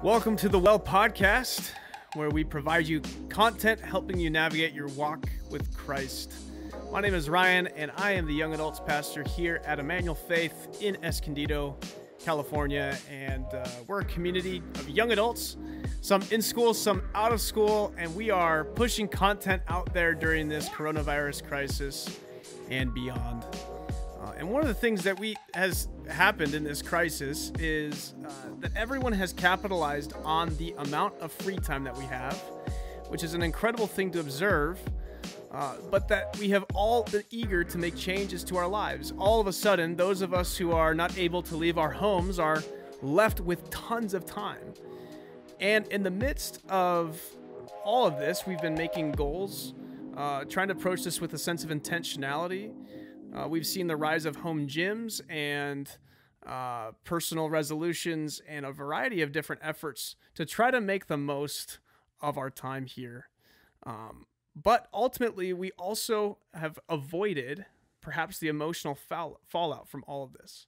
Welcome to the Well Podcast, where we provide you content helping you navigate your walk with Christ. My name is Ryan, and I am the young adults pastor here at Emmanuel Faith in Escondido, California. And we're a community of young adults, some in school, some out of school, and we are pushing content out there during this coronavirus crisis and beyond. And one of the things that has happened in this crisis is that everyone has capitalized on the amount of free time that we have, which is an incredible thing to observe, but that we have all been eager to make changes to our lives. All of a sudden, those of us who are not able to leave our homes are left with tons of time. And in the midst of all of this, we've been making goals, trying to approach this with a sense of intentionality. We've seen the rise of home gyms and personal resolutions and a variety of different efforts to try to make the most of our time here. But ultimately, we also have avoided perhaps the emotional fallout from all of this.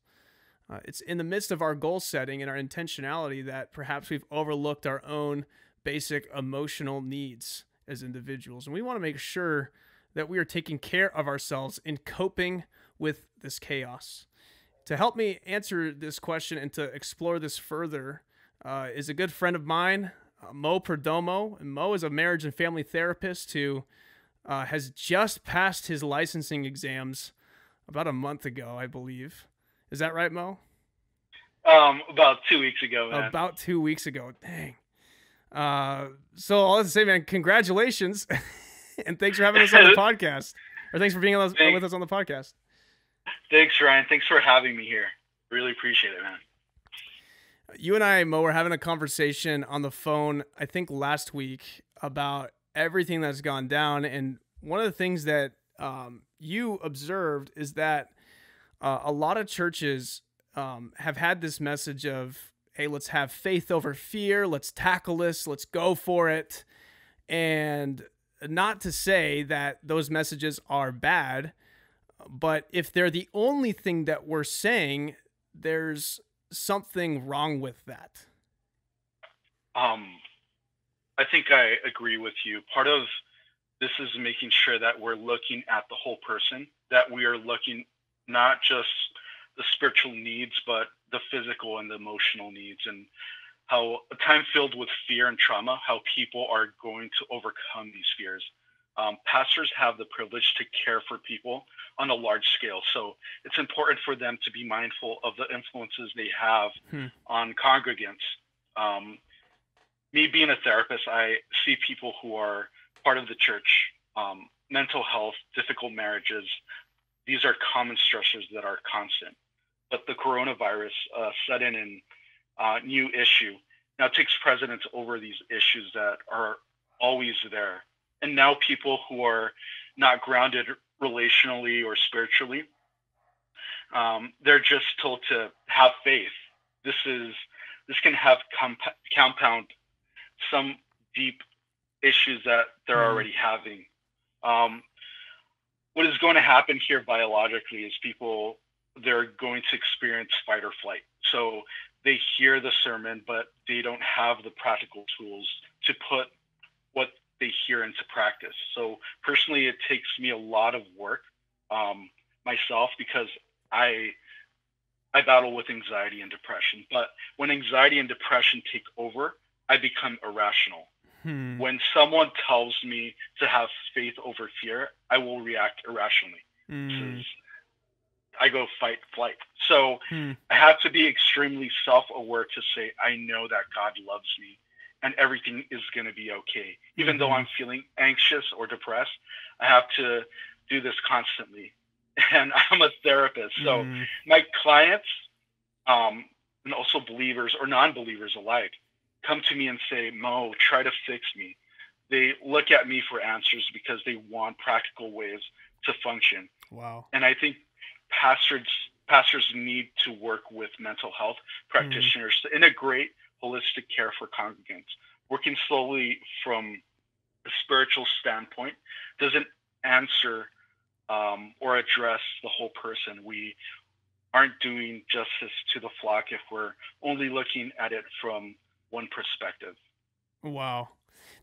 It's in the midst of our goal setting and our intentionality that perhaps we've overlooked our own basic emotional needs as individuals. And we want to make sure that we are taking care of ourselves in coping with this chaos. To help me answer this question and to explore this further is a good friend of mine, Mo Perdomo. And Mo is a marriage and family therapist who has just passed his licensing exams about a month ago, I believe. Is that right, Mo? About 2 weeks ago, man. About 2 weeks ago. Dang. So all I have to say, man, congratulations. And thanks for having us on the podcast. Or thanks for being with us on the podcast. Thanks, Ryan. Thanks for having me here. Really appreciate it, man. You and I, Mo, were having a conversation on the phone, I think last week, about everything that's gone down. And one of the things that you observed is that a lot of churches have had this message of, hey, let's have faith over fear. Let's tackle this. Let's go for it. And not to say that those messages are bad, but if they're the only thing that we're saying, there's something wrong with that. I think I agree with you. Part of this is making sure that we're looking at the whole person, that we are looking not just the spiritual needs, but the physical and the emotional needs, and how a time filled with fear and trauma, how people are going to overcome these fears. Pastors have the privilege to care for people on a large scale. So it's important for them to be mindful of the influences they have on congregants. Me being a therapist, I see people who are part of the church, mental health, difficult marriages. These are common stressors that are constant. But the coronavirus sudden and new issue now takes precedence over these issues that are always there. And now people who are not grounded relationally or spiritually, they're just told to have faith. This can have compound some deep issues that they're already having. What is going to happen here biologically is they're going to experience fight or flight. So they hear the sermon, but they don't have the practical tools to put what they hear into practice. So personally, it takes me a lot of work myself, because I battle with anxiety and depression. But when anxiety and depression take over, I become irrational. When someone tells me to have faith over fear, I will react irrationally. I go fight, flight. So I have to be extremely self-aware to say, I know that God loves me and everything is going to be okay. Even though I'm feeling anxious or depressed, I have to do this constantly. And I'm a therapist. So my clients, and also believers or non-believers alike, come to me and say, Mo, try to fix me. They look at me for answers because they want practical ways to function. Wow. And I think pastors need to work with mental health practitioners to integrate holistic care for congregants. Working slowly from a spiritual standpoint doesn't answer or address the whole person. We aren't doing justice to the flock if we're only looking at it from one perspective. Wow.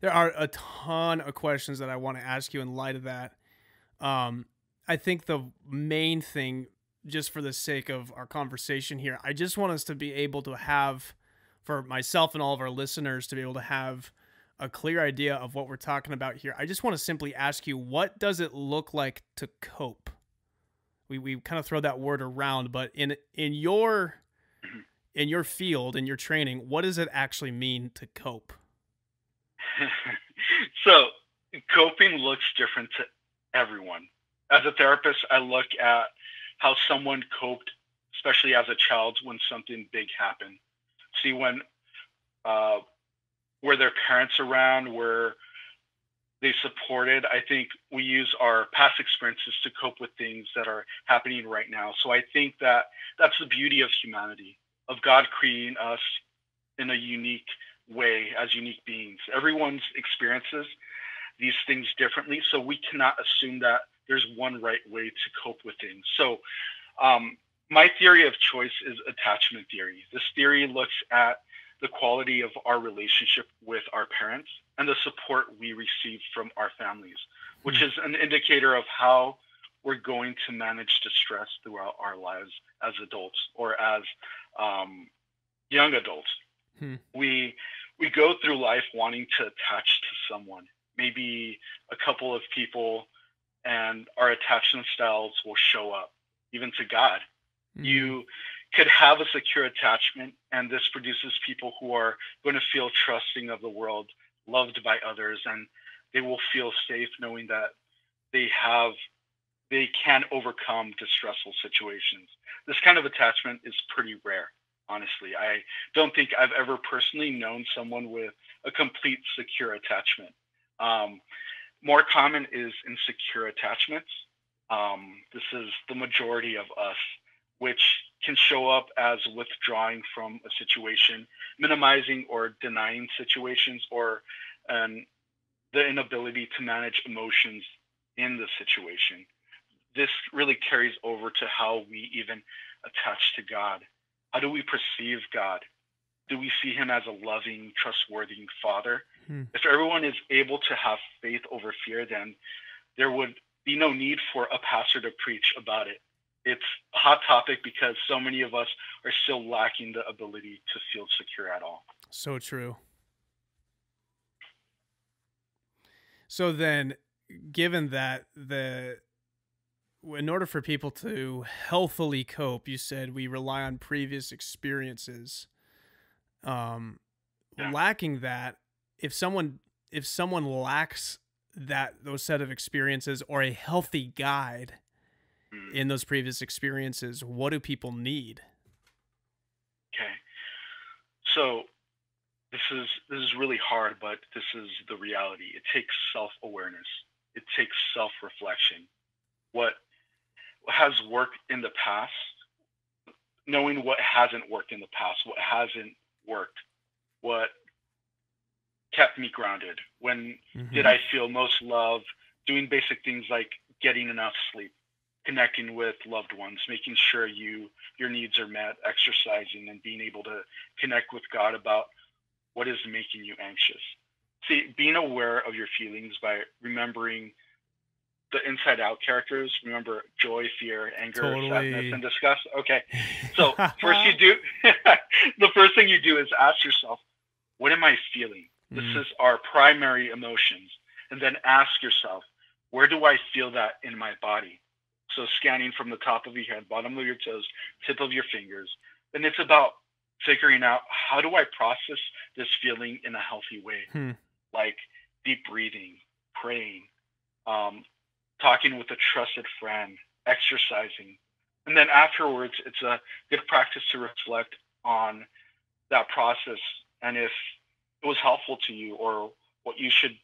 There are a ton of questions that I want to ask you in light of that. I think the main thing, just for the sake of our conversation here, I just want us to be able to have, for myself and all of our listeners, to be able to have a clear idea of what we're talking about here. I just want to simply ask you, what does it look like to cope? We kind of throw that word around, but in your field, in your training, what does it actually mean to cope? So coping looks different to everyone. As a therapist, I look at how someone coped, especially as a child, when something big happened. See, when were their parents around, were they supported? I think we use our past experiences to cope with things that are happening right now. So I think that that's the beauty of humanity, of God creating us in a unique way as unique beings. Everyone's experiences these things differently, so we cannot assume that there's one right way to cope with things. So my theory of choice is attachment theory. This theory looks at the quality of our relationship with our parents and the support we receive from our families, which is an indicator of how we're going to manage distress throughout our lives as adults or as young adults. We go through life wanting to attach to someone, maybe a couple of people, and our attachment styles will show up, even to God. You could have a secure attachment, and this produces people who are going to feel trusting of the world, loved by others, and they will feel safe knowing that they can overcome distressful situations. This kind of attachment is pretty rare, honestly. I don't think I've ever personally known someone with a complete secure attachment. More common is insecure attachments. This is the majority of us, which can show up as withdrawing from a situation, minimizing or denying situations, or the inability to manage emotions in the situation. This really carries over to how we even attach to God. How do we perceive God? Do we see him as a loving, trustworthy father? If everyone is able to have faith over fear, then there would be no need for a pastor to preach about it. It's a hot topic because so many of us are still lacking the ability to feel secure at all. So true. So then, given that in order for people to healthily cope, you said we rely on previous experiences. Lacking that, if someone lacks those set of experiences or a healthy guide in those previous experiences, what do people need? Okay. So this is really hard, but this is the reality. It takes self-awareness. It takes self-reflection. What has worked in the past, knowing what hasn't worked in the past, what hasn't worked, what kept me grounded. When did I feel most love? Doing basic things like getting enough sleep, connecting with loved ones, making sure your needs are met, exercising, and being able to connect with God about what is making you anxious. See, being aware of your feelings by remembering the Inside Out characters. Remember joy, fear, anger, sadness, and disgust. Okay. So the first thing you do is ask yourself, what am I feeling? This is our primary emotions. And then ask yourself, where do I feel that in my body? So scanning from the top of your head, bottom of your toes, tip of your fingers. And it's about figuring out, how do I process this feeling in a healthy way? Like deep breathing, praying, talking with a trusted friend, exercising. And then afterwards, it's a good practice to reflect on that process and if it was helpful to you, or what you should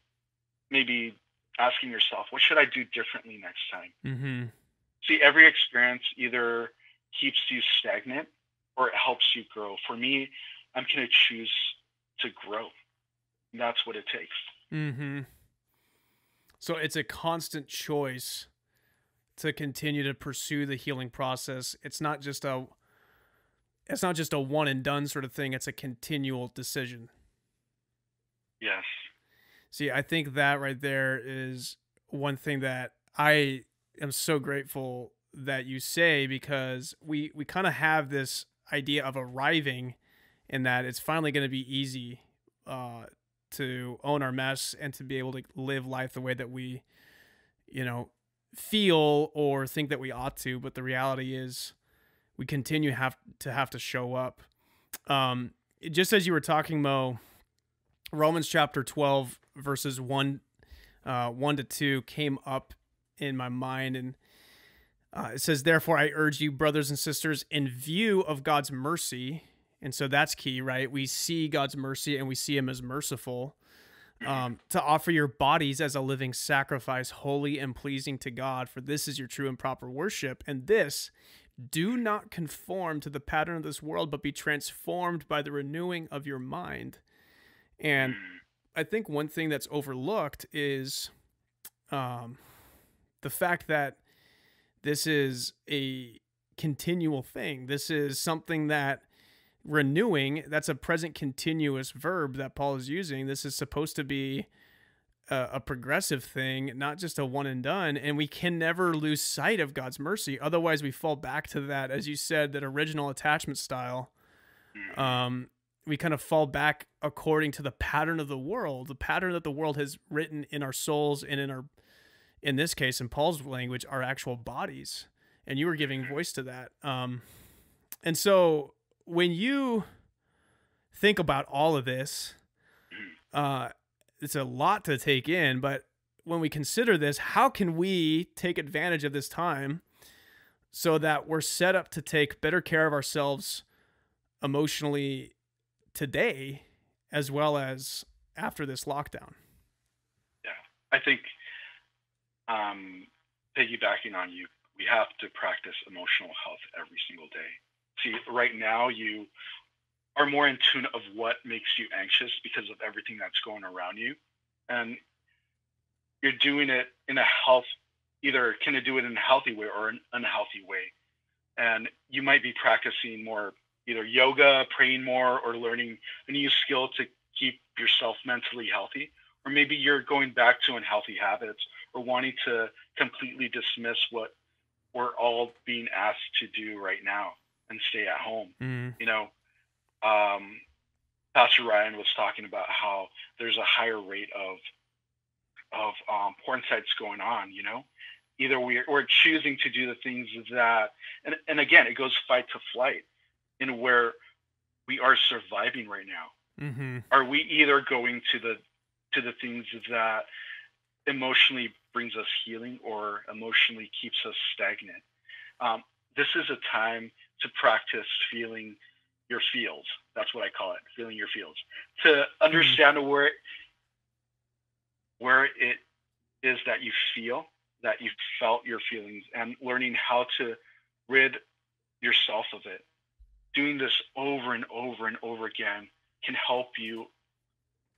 maybe asking yourself, what should I do differently next time? See, every experience either keeps you stagnant or it helps you grow. For me, I'm going to choose to grow. And that's what it takes. So it's a constant choice to continue to pursue the healing process. It's not just it's not just a one and done sort of thing. It's a continual decision. Yes. See, I think that right there is one thing that I am so grateful that you say, because we kind of have this idea of arriving, and that it's finally going to be easy to own our mess and to be able to live life the way that we, you know, feel or think that we ought to. But the reality is we continue have to show up. Just as you were talking, Mo, Romans chapter 12 verses 1 to 2 came up in my mind, and it says, "Therefore I urge you, brothers and sisters, in view of God's mercy," and so that's key, right? We see God's mercy and we see him as merciful, "to offer your bodies as a living sacrifice, holy and pleasing to God, for this is your true and proper worship. And this, do not conform to the pattern of this world, but be transformed by the renewing of your mind." And I think one thing that's overlooked is the fact that this is a continual thing. This is something that renewing, that's a present continuous verb that Paul is using. This is supposed to be a progressive thing, not just a one and done. And we can never lose sight of God's mercy. Otherwise, we fall back to that, as you said, that original attachment style. We kind of fall back according to the pattern of the world, the pattern that the world has written in our souls and in this case, in Paul's language, our actual bodies. And you were giving voice to that. And so when you think about all of this, it's a lot to take in, but when we consider this, how can we take advantage of this time so that we're set up to take better care of ourselves emotionally today, as well as after this lockdown? Yeah, I think piggybacking on you, we have to practice emotional health every single day. See, right now you are more in tune of what makes you anxious because of everything that's going around you, and you're doing it in a either can you do it in a healthy way or an unhealthy way. And you might be practicing more, either yoga, praying more, or learning a new skill to keep yourself mentally healthy. Or maybe you're going back to unhealthy habits, or wanting to completely dismiss what we're all being asked to do right now and stay at home. You know, Pastor Ryan was talking about how there's a higher rate of porn sites going on. You know, either we're choosing to do the things that, and again, it goes fight to flight, in where we are surviving right now. Are we either going to the things that emotionally brings us healing, or emotionally keeps us stagnant? This is a time to practice feeling your feels. That's what I call it, feeling your feels. To understand where it is that you feel, that you felt your feelings, and learning how to rid yourself of it. Doing this over and over and over again can help you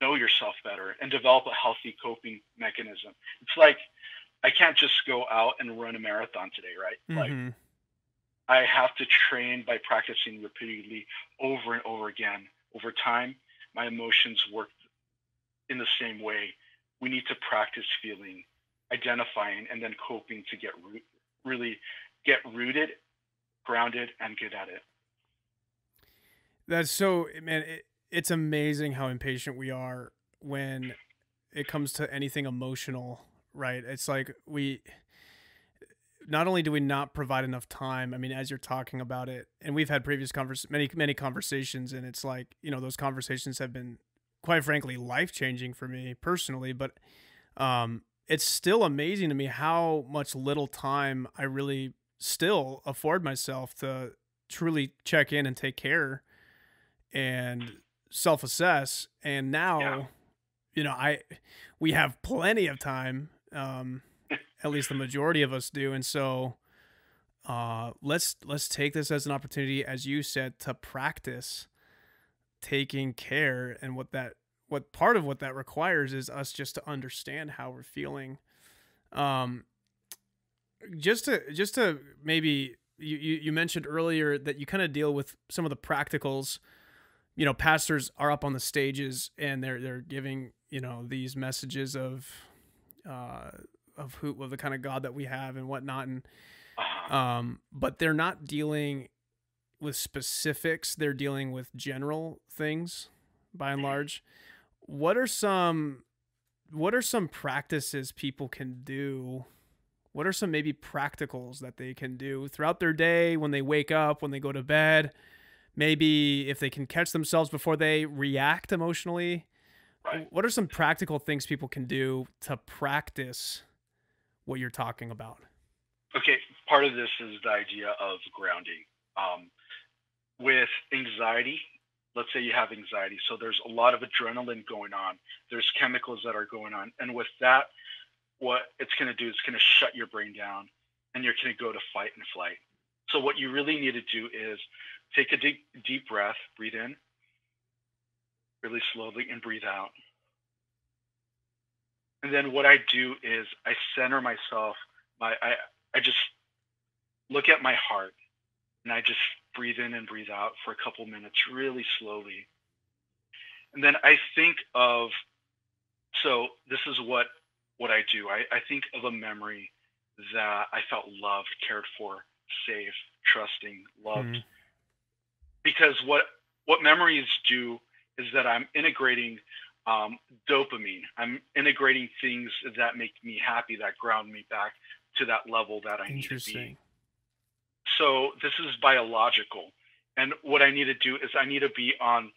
know yourself better and develop a healthy coping mechanism. It's like, I can't just go out and run a marathon today, right? Like, I have to train by practicing repeatedly over and over again. Over time, my emotions work in the same way. We need to practice feeling, identifying, and then coping to really get rooted, grounded, and good at it. That's so, man, it's amazing how impatient we are when it comes to anything emotional, right? It's like not only do we not provide enough time, I mean, as you're talking about it, and we've had previous many conversations, and it's like, you know, those conversations have been, quite frankly, life-changing for me personally, but it's still amazing to me how much little time I really still afford myself to truly check in and take care and self-assess. And now, you know, we have plenty of time, at least the majority of us do. And so let's take this as an opportunity, as you said, to practice taking care. And what part of what that requires is us just to understand how we're feeling. Just to maybe you mentioned earlier that you kind of deal with some of the practicals. Pastors are up on the stages and they're giving, these messages of the kind of God that we have and whatnot. And, but they're not dealing with specifics. They're dealing with general things by and large. What are some practices people can do? What are some maybe practicals that they can do throughout their day, when they wake up, when they go to bed? Maybe if they can catch themselves before they react emotionally. Right. What are some practical things people can do to practice what you're talking about? Okay, part of this is the idea of grounding. With anxiety, let's say you have anxiety, so there's a lot of adrenaline going on. There's chemicals that are going on. And with that, what it's going to do is going to shut your brain down and you're going to go to fight and flight. So what you really need to do is take a deep breath, breathe in really slowly and breathe out. And then what I do is I center myself. I just look at my heart and I just breathe in and breathe out for a couple minutes really slowly. And then I think of, so this is what I do. I think of a memory that I felt loved, cared for, safe, trusting, loved. Because what memories do is that I'm integrating dopamine. I'm integrating things that make me happy, that ground me back to that level that I need to be. So this is biological. And what I need to do is I need to be on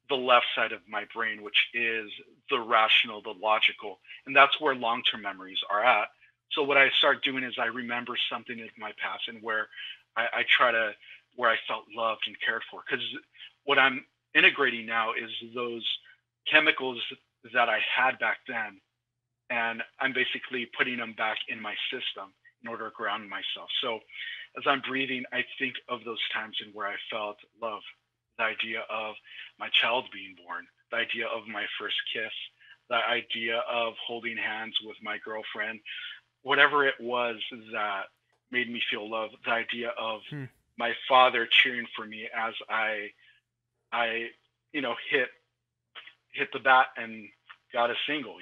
the left side of my brain, which is the rational, the logical. And that's where long-term memories are at. So what I start doing is I remember something in my past and where I try to, where I felt loved and cared for. Because what I'm integrating now is those chemicals that I had back then. And I'm basically putting them back in my system in order to ground myself. So as I'm breathing, I think of those times in where I felt love, the idea of my child being born, the idea of my first kiss, the idea of holding hands with my girlfriend, whatever it was that made me feel love, the idea of my father cheering for me as I hit the bat and got a single,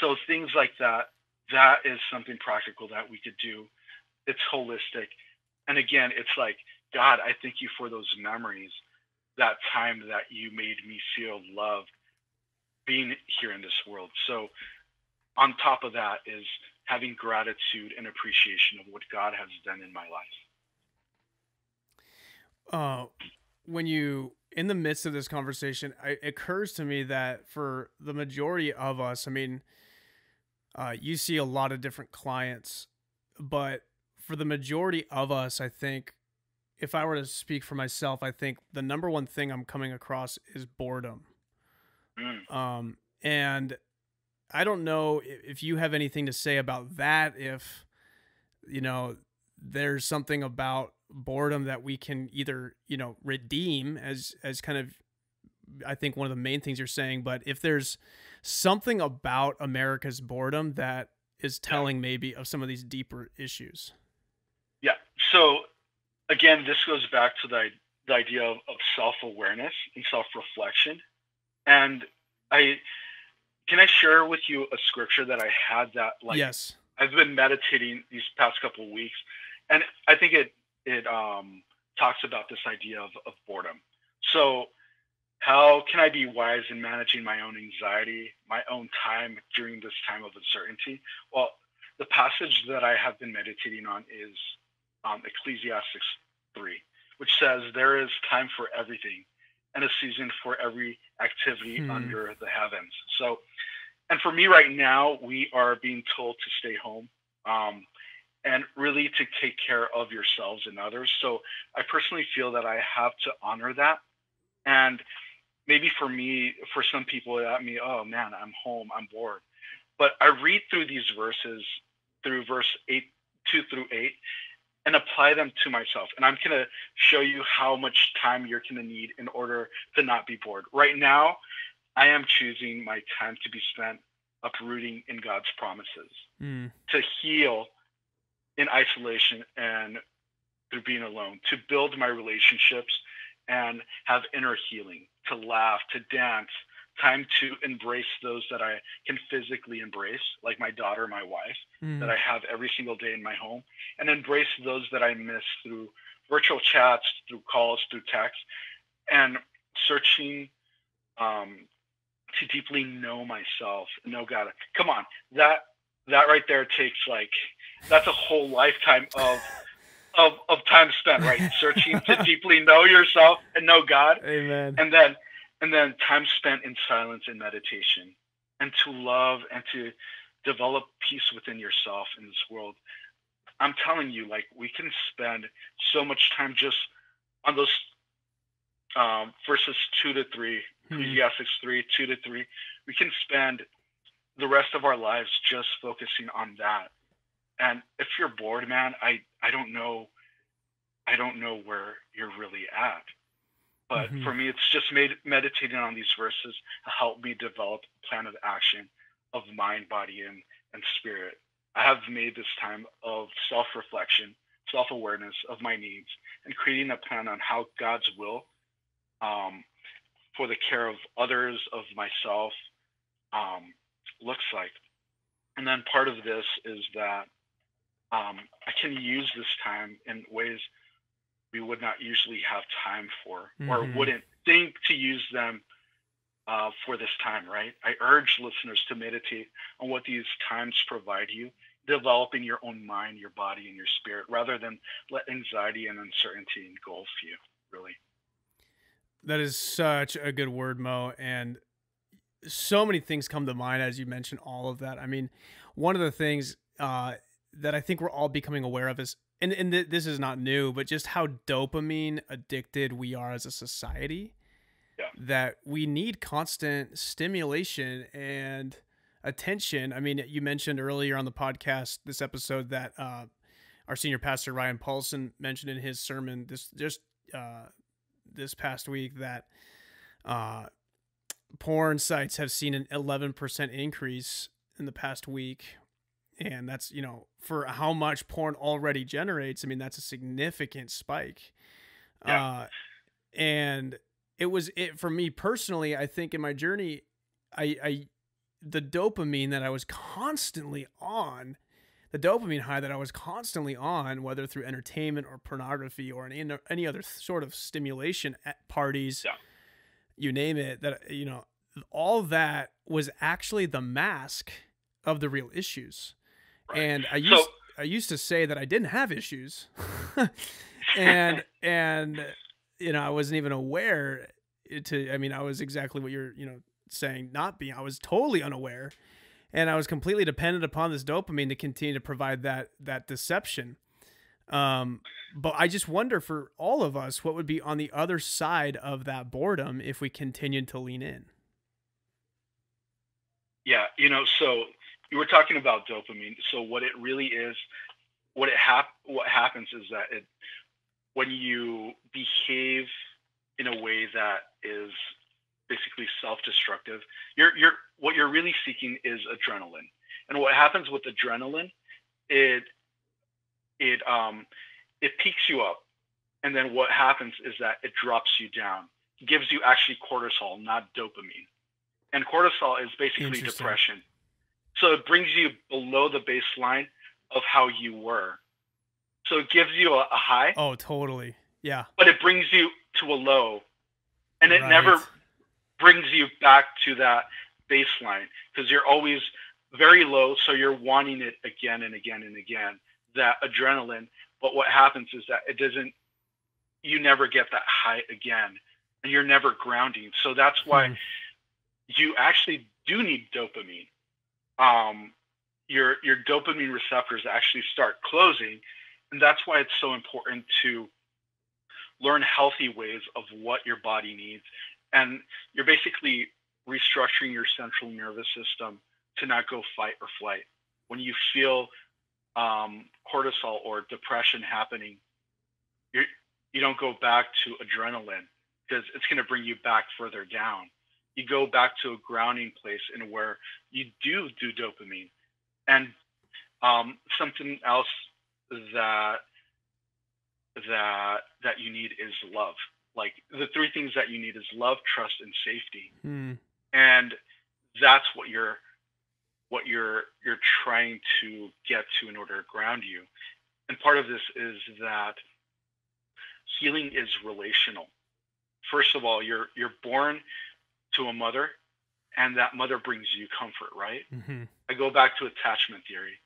So things like that is something practical that we could do. It's holistic. And again, it's like, God, I thank you for those memories, that time that you made me feel loved being here in this world. So on top of that is having gratitude and appreciation of what God has done in my life. When you, in the midst of this conversation, it occurs to me that for the majority of us, I mean, you see a lot of different clients, but for the majority of us, I think, if I were to speak for myself, I think the number one thing I'm coming across is boredom. And I don't know if you have anything to say about that, if, there's something about boredom that we can either, redeem as kind of, I think one of the main things you're saying, but if there's something about America's boredom that is telling maybe of some of these deeper issues. Yeah. So again, this goes back to the idea of self-awareness and self-reflection. And can I share with you a scripture that I had that yes, I've been meditating these past couple of weeks, and I think it talks about this idea of boredom. So how can I be wise in managing my own anxiety, my own time during this time of uncertainty? Well, the passage that I have been meditating on is Ecclesiastes 3, which says there is time for everything and a season for every activity under the heavens. So, and for me right now, we are being told to stay home and really to take care of yourselves and others. So I personally feel that I have to honor that. And maybe for me, for some people, that means, oh man, I'm home, I'm bored. But I read through these verses, through verse 2 through 8, and apply them to myself. And I'm going to show you how much time you're going to need in order to not be bored. Right now, I am choosing my time to be spent uprooting in God's promises, to heal in isolation and through being alone, to build my relationships and have inner healing, to laugh, to dance, time to embrace those that I can physically embrace, like my daughter, my wife, that Mm. I have every single day in my home, and embrace those that I miss through virtual chats, through calls, through text, and searching um, to deeply know myself, know God. Come on, that right there takes like that's a whole lifetime of time spent, right? Searching to deeply know yourself and know God, Amen. and then time spent in silence and meditation, and to love and to develop peace within yourself in this world. I'm telling you, like we can spend so much time just on those verses 2 to 3, Hmm. Ecclesiastes 3, 2 to 3. We can spend the rest of our lives just focusing on that. And if you're bored, man, I don't know, where you're really at. But Hmm. for me, it's just made meditating on these verses to help me develop a plan of action of mind, body, and spirit. I have made this time of self-reflection, self-awareness of my needs, and creating a plan on how God's will um, for the care of others, of myself, um, looks like. And then part of this is that I can use this time in ways we would not usually have time for, or Hmm. wouldn't think to use them for this time, right? I urge listeners to meditate on what these times provide you, developing your own mind, your body, and your spirit, rather than let anxiety and uncertainty engulf you, really. That is such a good word, Mo. And so many things come to mind as you mention all of that. I mean, one of the things that I think we're all becoming aware of is, and this is not new, but just how dopamine addicted we are as a society, Yeah. that we need constant stimulation and attention. I mean, you mentioned earlier on the podcast, this episode, that our senior pastor, Ryan Paulson, mentioned in his sermon uh, this past week that uh, porn sites have seen an 11% increase in the past week. And that's, for how much porn already generates, I mean, that's a significant spike. Yeah. Uh, and it for me personally, I think in my journey, I the dopamine that I was constantly on, the dopamine high that I was constantly on, whether through entertainment or pornography or any other sort of stimulation at parties, Yeah. you name it, that, all that was actually the mask of the real issues. Right. And So, I used to say that I didn't have issues. And I wasn't even aware I mean, I was exactly what you're, saying, not being. I was totally unaware, and I was completely dependent upon this dopamine to continue to provide that deception. Um, but I just wonder, for all of us, what would be on the other side of that boredom if we continued to lean in. yeah, so you were talking about dopamine. So what it really is, what happens is that when you behave in a way that is basically self-destructive, what you're really seeking is adrenaline. And what happens with adrenaline, it it um it peaks you up, and then what happens is that it drops you down. It gives you actually cortisol, not dopamine. And cortisol is basically Interesting. depression. So it brings you below the baseline of how you were. So it gives you a high, Oh, totally. Yeah. but it brings you to a low, and it Right. never brings you back to that baseline because you're always very low. So you're wanting it again and again and again, that adrenaline. But what happens is that you never get that high again, and you're never grounding. So that's why Hmm. you actually do need dopamine. Um, your dopamine receptors actually start closing, and that's why it's so important to learn healthy ways of what your body needs. And you're basically restructuring your central nervous system to not go fight or flight. When you feel cortisol or depression happening, you're, you don't go back to adrenaline because it's going to bring you back further down. You go back to a grounding place in where you do dopamine. And something else that you need is love. Like, the three things that you need is love, trust, and safety. And that's what you're trying to get to in order to ground you. And part of this is that healing is relational. First of all, you're born to a mother, and that mother brings you comfort, right? I go back to attachment theory.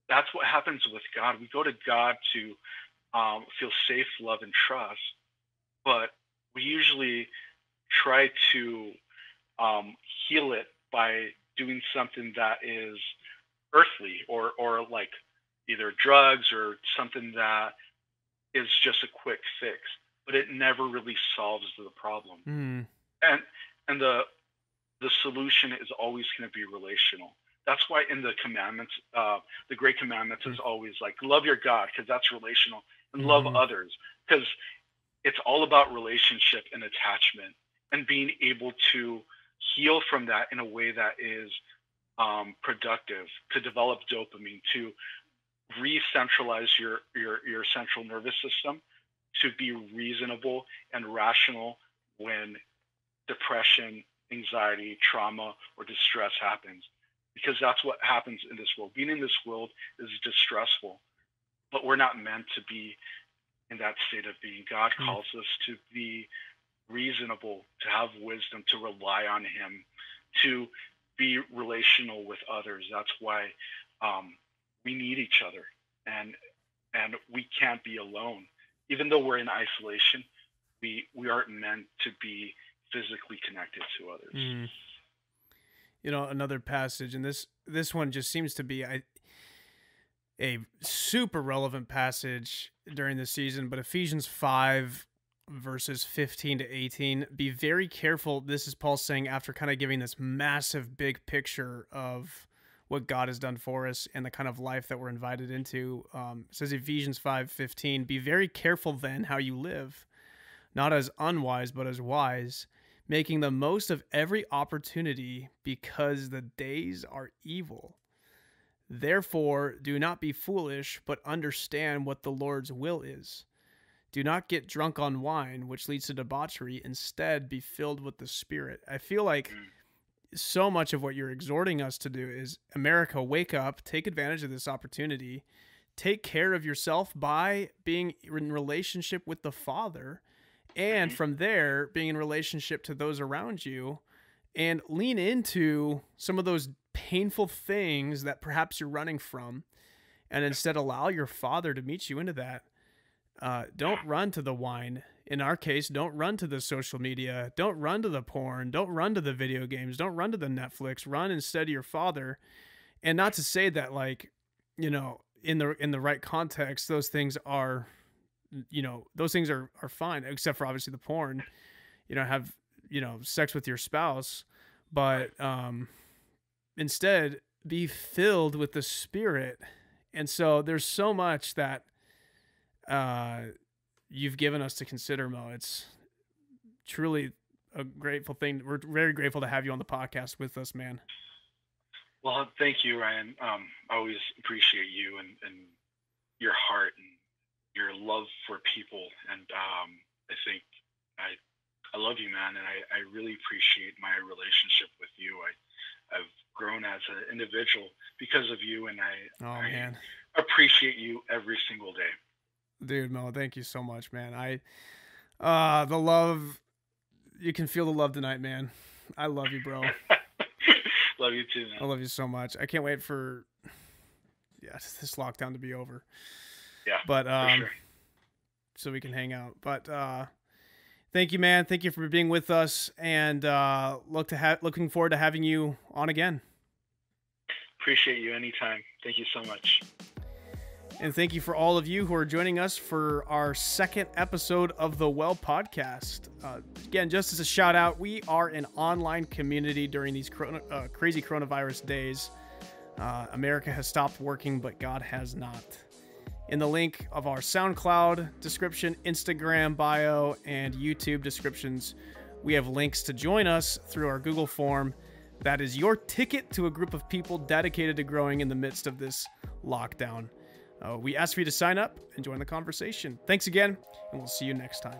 That's what happens with God. We go to God to feel safe, love, and trust, but we usually try to heal it by doing something that is earthly, or like either drugs or something that is just a quick fix, but it never really solves the problem. And the solution is always going to be relational. That's why in the commandments, the great commandments is always like, love your God, because that's relational, and love others, because it's all about relationship and attachment, and being able to heal from that in a way that is productive, to develop dopamine, to re-centralize your central nervous system, to be reasonable and rational when depression, anxiety, trauma, or distress happens. Because that's what happens in this world. Being in this world is distressful, but we're not meant to be in that state of being. God calls us to be reasonable, to have wisdom, to rely on him, to be relational with others. That's why we need each other, and we can't be alone. Even though we're in isolation, we aren't meant to be physically connected to others. You know, another passage, and this one just seems to be a super relevant passage during the season, but Ephesians 5 verses 15 to 18, be very careful. This is Paul saying after kind of giving this massive big picture of what God has done for us and the kind of life that we're invited into. It says Ephesians 5:15, be very careful then how you live, not as unwise, but as wise, making the most of every opportunity, because the days are evil. Therefore, do not be foolish, but understand what the Lord's will is. Do not get drunk on wine, which leads to debauchery. Instead, be filled with the Spirit. I feel like so much of what you're exhorting us to do is, America, wake up, take advantage of this opportunity, take care of yourself by being in relationship with the Father, and from there, being in relationship to those around you, and lean into some of those painful things that perhaps you're running from, and instead allow your Father to meet you into that. Don't run to the wine. In our case, don't run to the social media. Don't run to the porn. Don't run to the video games. Don't run to the Netflix. Run instead to your Father. And not to say that, like, you know, in the right context, those things are, you know, those things are fine, except for obviously the porn, you know, have, you know, sex with your spouse, but instead be filled with the Spirit. And so there's so much that you've given us to consider, Mo. It's truly a grateful thing. We're very grateful to have you on the podcast with us, man. Well, thank you, Ryan. I always appreciate you and your heart and your love for people. And I think I love you, man. And I really appreciate my relationship with you. I've grown as an individual because of you. And I appreciate you every single day. Dude, Mo, thank you so much, man. The love, you can feel the love tonight, man. I love you, bro. Love you too, man. I love you so much. I can't wait for this lockdown to be over. Yeah, but for sure. So we can hang out. But thank you, man. Thank you for being with us, and looking forward to having you on again. Appreciate you anytime. Thank you so much. And thank you for all of you who are joining us for our second episode of the Well Podcast. Again, just as a shout out, we are an online community during these crazy coronavirus days. America has stopped working, but God has not. In the link of our SoundCloud description, Instagram bio, and YouTube descriptions, we have links to join us through our Google form. That is your ticket to a group of people dedicated to growing in the midst of this lockdown. We ask for you to sign up and join the conversation. Thanks again, and we'll see you next time.